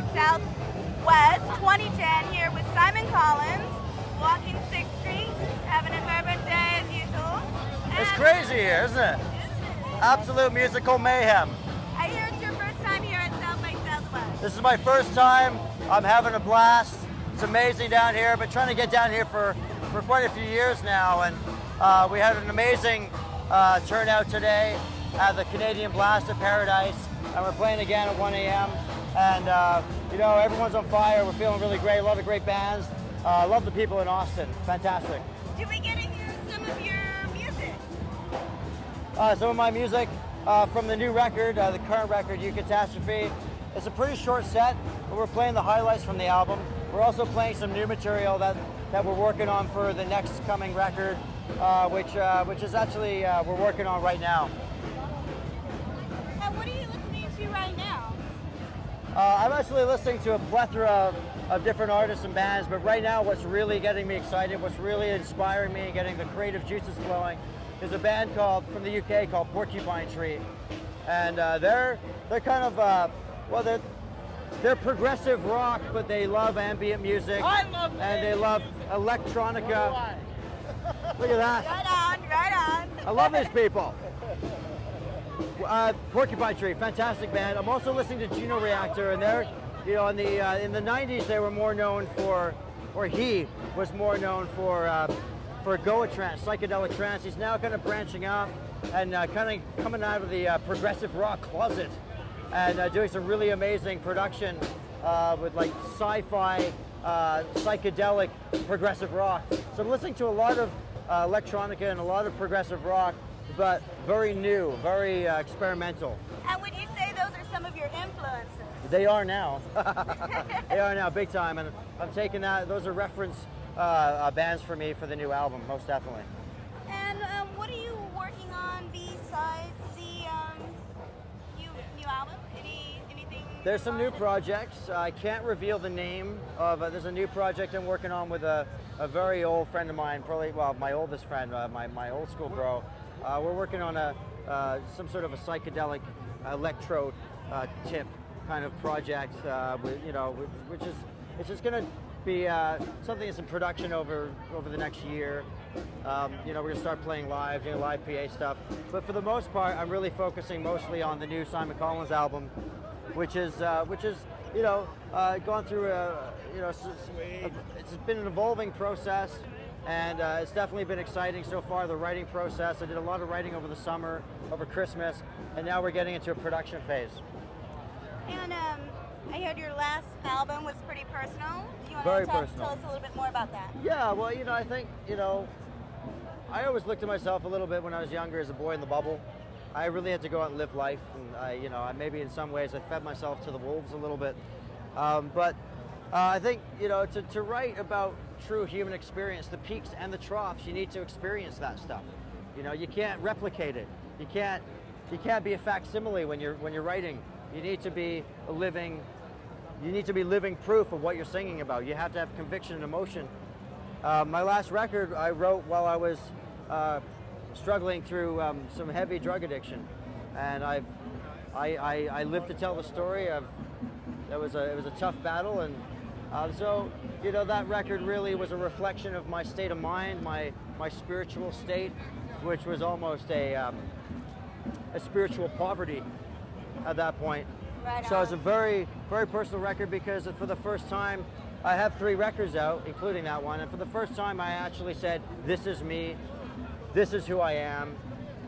by Southwest 2010 here with Simon Collins, walking 6th Street, having an urban day as usual. It's crazy here, isn't it? Absolute musical mayhem. I hear it's your first time here at South by Southwest. This is my first time. I'm having a blast. It's amazing down here. I've been trying to get down here for quite a few years now, and we had an amazing turnout today at the Canadian Blast of Paradise, and we're playing again at 1 a.m. And you know, everyone's on fire. We're feeling really great. A lot of great bands. Love the people in Austin. Fantastic. Do we get to hear some of your music? Some of my music from the new record, the current record, U-Catastrophe. It's a pretty short set, but we're playing the highlights from the album. We're also playing some new material that we're working on for the next coming record, which is actually we're working on right now. And what are you listening to right now? I'm actually listening to a plethora of different artists and bands, but right now what's really getting me excited, what's really inspiring me and getting the creative juices flowing is a band from the UK called Porcupine Tree. And they're kind of, well, they're progressive rock, but they love ambient music. And they love electronica. Look at that. Right on, right on. I love these people. Porcupine Tree, fantastic band. I'm also listening to Gino Reactor, and they're, you know, in the 90s they were more known for, or he was more known for Goa trance, psychedelic trance. He's now kind of branching off and kind of coming out of the progressive rock closet and doing some really amazing production with like sci-fi, psychedelic progressive rock. So I'm listening to a lot of electronica and a lot of progressive rock, but very new, very experimental. And would you say those are some of your influences? They are now. They are now, big time. And I'm taking that, those are reference bands for me for the new album, most definitely. And what are you working on besides the new album? Anything? There's some new projects. I can't reveal the name of, there's a new project I'm working on with a very old friend of mine, probably, well, my oldest friend, my old school bro. We're working on some sort of a psychedelic electro tip kind of project, you know, which is, it's just going to be something that's in production over the next year. You know, we're going to start playing live, doing live PA stuff. But for the most part, I'm really focusing mostly on the new Simon Collins album, which is you know, gone through you know, it's been an evolving process. And it's definitely been exciting so far, the writing process. I did a lot of writing over the summer, over Christmas, and now we're getting into a production phase. And I heard your last album was pretty personal. Do you want Very to personal. tell us a little bit more about that? Yeah, well, you know, I think, you know, I always looked at myself a little bit when I was younger as a boy in the bubble. I really had to go out and live life, and you know, maybe in some ways I fed myself to the wolves a little bit. But I think, you know, to write about true human experience, the peaks and the troughs, you need to experience that stuff. You know, you can't replicate it. You can't be a facsimile when you're writing. You need to be living proof of what you're singing about. You have to have conviction and emotion. My last record I wrote while I was struggling through some heavy drug addiction, and I lived to tell the story of. It was a tough battle, and so, you know, that record really was a reflection of my state of mind, my spiritual state, which was almost a spiritual poverty at that point. Right on. So it's a very, very personal record because for the first time, I have 3 records out, including that one, and for the first time I actually said, this is me, this is who I am,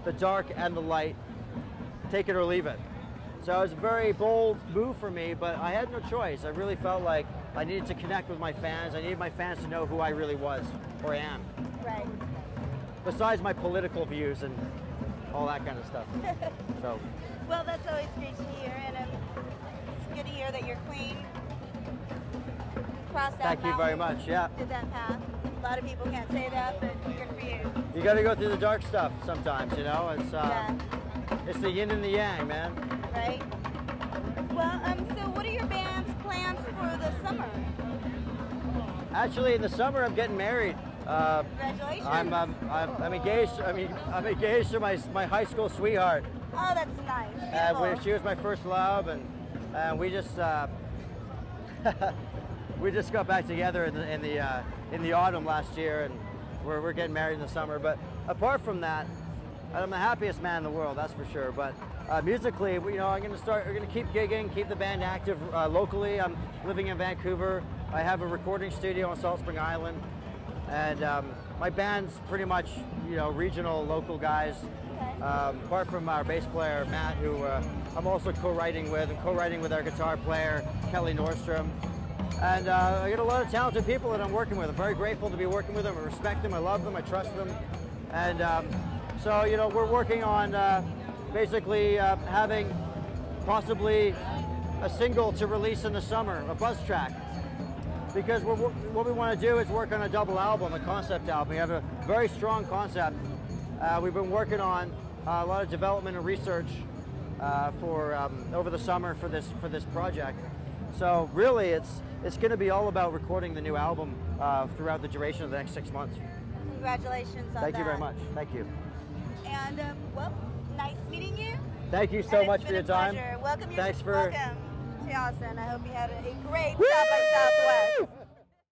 the dark and the light, take it or leave it. So it was a very bold move for me, but I had no choice. I really felt like I needed to connect with my fans. I needed my fans to know who I really was, or am. Right. Besides my political views and all that kind of stuff. So. Well, that's always great to hear, and it's good to hear that you're clean. Crossed that Thank you very mountain, much, yeah. Did that path. A lot of people can't say that, but good for you. You got to go through the dark stuff sometimes, you know. It's Yeah. It's the yin and the yang, man. Right. Well, so what are your band's plans for the summer? Actually, in the summer, I'm getting married. Congratulations. I'm engaged. I'm engaged to my high school sweetheart. Oh, that's nice. She was my first love, and we just We just got back together in the autumn last year, and we're getting married in the summer. But apart from that, I'm the happiest man in the world, that's for sure. But musically, you know, we're going to keep gigging, keep the band active locally. I'm living in Vancouver. I have a recording studio on Salt Spring Island, and my band's pretty much, you know, regional, local guys. Apart from our bass player Matt, who I'm also co-writing with, and co-writing with our guitar player Kelly Nordstrom. And I get a lot of talented people that I'm working with. I'm very grateful to be working with them. I respect them, I love them, I trust them. And so, you know, we're working on basically having possibly a single to release in the summer, a buzz track. Because what we want to do is work on a double album, a concept album. We have a very strong concept. We've been working on a lot of development and research for over the summer for this project. So really, it's going to be all about recording the new album throughout the duration of the next 6 months. Congratulations on that. Thank you very much. Thank you. And well, nice meeting you. Thank you so much for your time. Welcome Thanks for. Welcome to Austin. I hope you had a great South by Southwest.